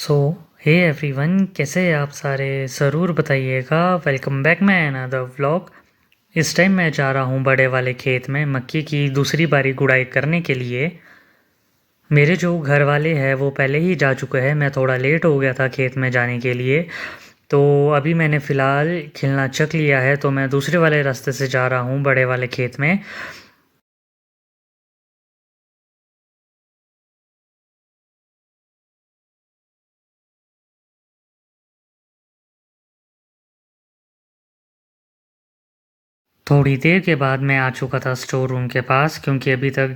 सो hey everyone, कैसे हैं आप सारे? ज़रूर बताइएगा। Welcome back my another vlog. इस टाइम मैं जा रहा हूँ बड़े वाले खेत में मक्की की दूसरी बारी गुड़ाई करने के लिए। मेरे जो घर वाले हैं वो पहले ही जा चुके हैं। मैं थोड़ा लेट हो गया था खेत में जाने के लिए। तो अभी मैंने फ़िलहाल खिलना चक लिया है, तो मैं दूसरे वाले रास्ते से जा रहा हूँ बड़े वाले खेत में। थोड़ी देर के बाद मैं आ चुका था स्टोर रूम के पास, क्योंकि अभी तक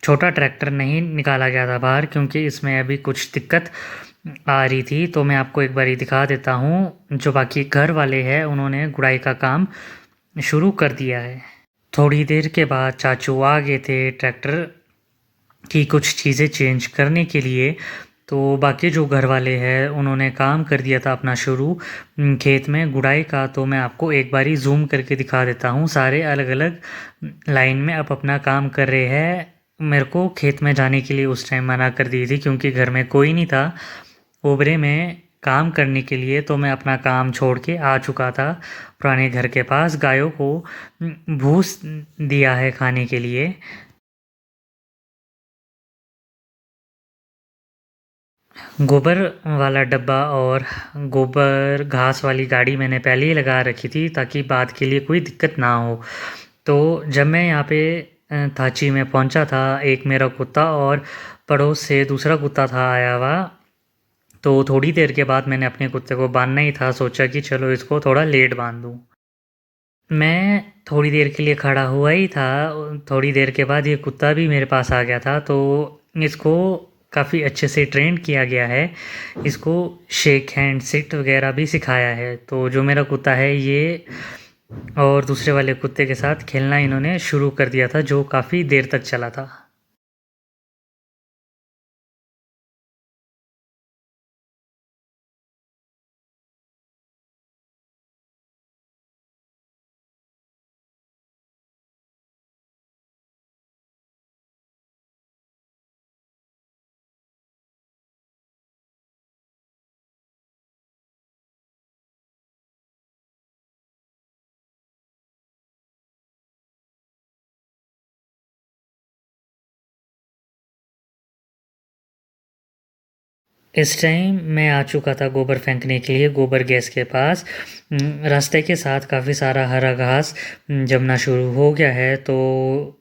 छोटा ट्रैक्टर नहीं निकाला गया था बाहर, क्योंकि इसमें अभी कुछ दिक्कत आ रही थी। तो मैं आपको एक बारी दिखा देता हूँ। जो बाकी घर वाले हैं उन्होंने गुड़ाई का काम शुरू कर दिया है। थोड़ी देर के बाद चाचू आ गए थे ट्रैक्टर की कुछ चीज़ें चेंज करने के लिए। तो बाकी जो घर वाले हैं उन्होंने काम कर दिया था अपना शुरू खेत में गुड़ाई का। तो मैं आपको एक बारी जूम करके दिखा देता हूँ। सारे अलग अलग लाइन में अब अपना काम कर रहे हैं। मेरे को खेत में जाने के लिए उस टाइम मना कर दी थी, क्योंकि घर में कोई नहीं था ओबरे में काम करने के लिए। तो मैं अपना काम छोड़ के आ चुका था पुराने घर के पास। गायों को भूस दिया है खाने के लिए। गोबर वाला डब्बा और गोबर घास वाली गाड़ी मैंने पहले ही लगा रखी थी, ताकि बाद के लिए कोई दिक्कत ना हो। तो जब मैं यहाँ पे थाची में पहुँचा था, एक मेरा कुत्ता और पड़ोस से दूसरा कुत्ता था आया हुआ। तो थोड़ी देर के बाद मैंने अपने कुत्ते को बांधना ही था, सोचा कि चलो इसको थोड़ा लेट बांध दूँ। मैं थोड़ी देर के लिए खड़ा हुआ ही था। थोड़ी देर के बाद ये कुत्ता भी मेरे पास आ गया था। तो इसको काफ़ी अच्छे से ट्रेन किया गया है। इसको शेक हैंड सिट वगैरह भी सिखाया है। तो जो मेरा कुत्ता है ये और दूसरे वाले कुत्ते के साथ खेलना इन्होंने शुरू कर दिया था, जो काफ़ी देर तक चला था। इस टाइम मैं आ चुका था गोबर फेंकने के लिए गोबर गैस के पास। रास्ते के साथ काफ़ी सारा हरा घास जमना शुरू हो गया है। तो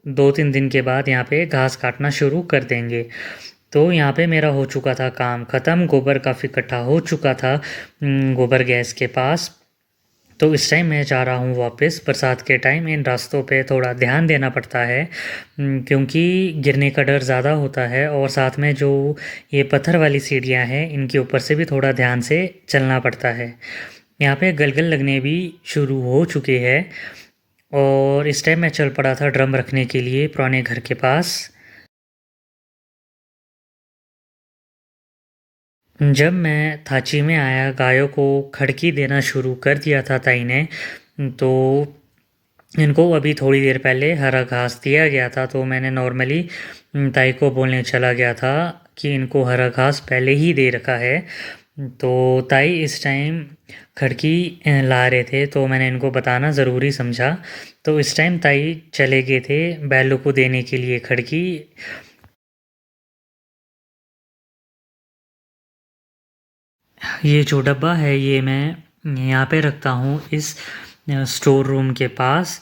2-3 दिन के बाद यहाँ पे घास काटना शुरू कर देंगे। तो यहाँ पे मेरा हो चुका था काम ख़त्म। गोबर काफ़ी इकट्ठा हो चुका था गोबर गैस के पास। तो इस टाइम मैं जा रहा हूँ वापस। बरसात के टाइम इन रास्तों पे थोड़ा ध्यान देना पड़ता है, क्योंकि गिरने का डर ज़्यादा होता है। और साथ में जो ये पत्थर वाली सीढ़ियाँ हैं इनके ऊपर से भी थोड़ा ध्यान से चलना पड़ता है। यहाँ पे गलगल लगने भी शुरू हो चुके हैं। और इस टाइम मैं चल पड़ा था ड्रम रखने के लिए पुराने घर के पास। जब मैं थाची में आया, गायों को खड़की देना शुरू कर दिया था ताई ने। तो इनको अभी थोड़ी देर पहले हरा घास दिया गया था। तो मैंने नॉर्मली ताई को बोलने चला गया था कि इनको हरा घास पहले ही दे रखा है। तो ताई इस टाइम खड़की ला रहे थे, तो मैंने इनको बताना ज़रूरी समझा। तो इस टाइम ताई चले गए थे बैलों को देने के लिए खड़की। ये जो डब्बा है ये मैं यहाँ पे रखता हूँ इस स्टोर रूम के पास।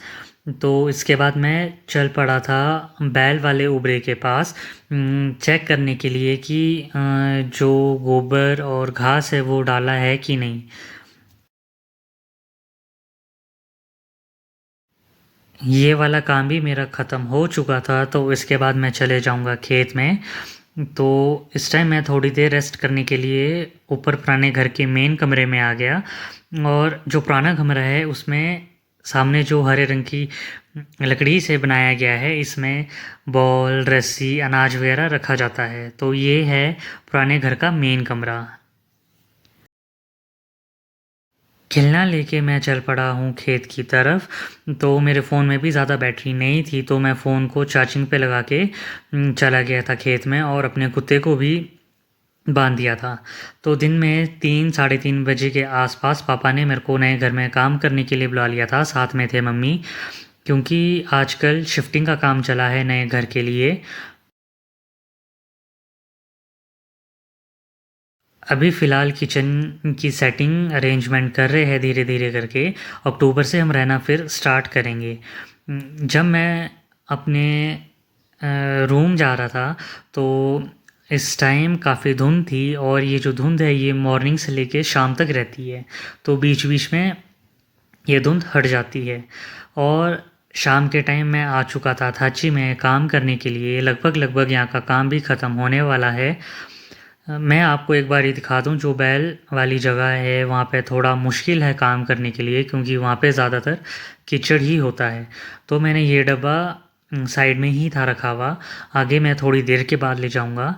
तो इसके बाद मैं चल पड़ा था बैल वाले उबरे के पास चेक करने के लिए कि जो गोबर और घास है वो डाला है कि नहीं। ये वाला काम भी मेरा ख़त्म हो चुका था। तो इसके बाद मैं चले जाऊँगा खेत में। तो इस टाइम मैं थोड़ी देर रेस्ट करने के लिए ऊपर पुराने घर के मेन कमरे में आ गया। और जो पुराना कमरा है उसमें सामने जो हरे रंग की लकड़ी से बनाया गया है, इसमें बॉल रस्सी अनाज वगैरह रखा जाता है। तो ये है पुराने घर का मेन कमरा। खिलना लेके मैं चल पड़ा हूँ खेत की तरफ। तो मेरे फ़ोन में भी ज़्यादा बैटरी नहीं थी, तो मैं फ़ोन को चार्जिंग पे लगा के चला गया था खेत में। और अपने कुत्ते को भी बांध दिया था। तो दिन में 3 साढ़े 3 बजे के आसपास पापा ने मेरे को नए घर में काम करने के लिए बुला लिया था। साथ में थे मम्मी, क्योंकि आजकल शिफ्टिंग का काम चला है नए घर के लिए। अभी फ़िलहाल किचन की सेटिंग अरेंजमेंट कर रहे हैं धीरे धीरे करके। अक्टूबर से हम रहना फिर स्टार्ट करेंगे। जब मैं अपने रूम जा रहा था तो इस टाइम काफ़ी धुंध थी, और ये जो धुंध है ये मॉर्निंग से लेके शाम तक रहती है। तो बीच बीच में ये धुंध हट जाती है। और शाम के टाइम मैं आ चुका था थाची में काम करने के लिए। लगभग लगभग यहाँ का काम भी ख़त्म होने वाला है। मैं आपको एक बार ये दिखा दूँ, जो बैल वाली जगह है वहाँ पे थोड़ा मुश्किल है काम करने के लिए, क्योंकि वहाँ पे ज़्यादातर कीचड़ ही होता है। तो मैंने ये डब्बा साइड में ही था रखा हुआ, आगे मैं थोड़ी देर के बाद ले जाऊँगा।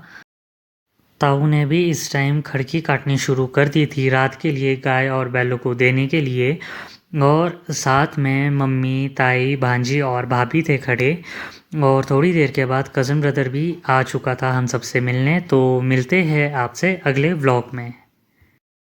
ताऊ ने भी इस टाइम खड़की काटनी शुरू कर दी थी रात के लिए गाय और बैलों को देने के लिए। और साथ में मम्मी, ताई, भांजी और भाभी थे खड़े। और थोड़ी देर के बाद कज़न ब्रदर भी आ चुका था हम सबसे मिलने। तो मिलते हैं आपसे अगले व्लॉग में।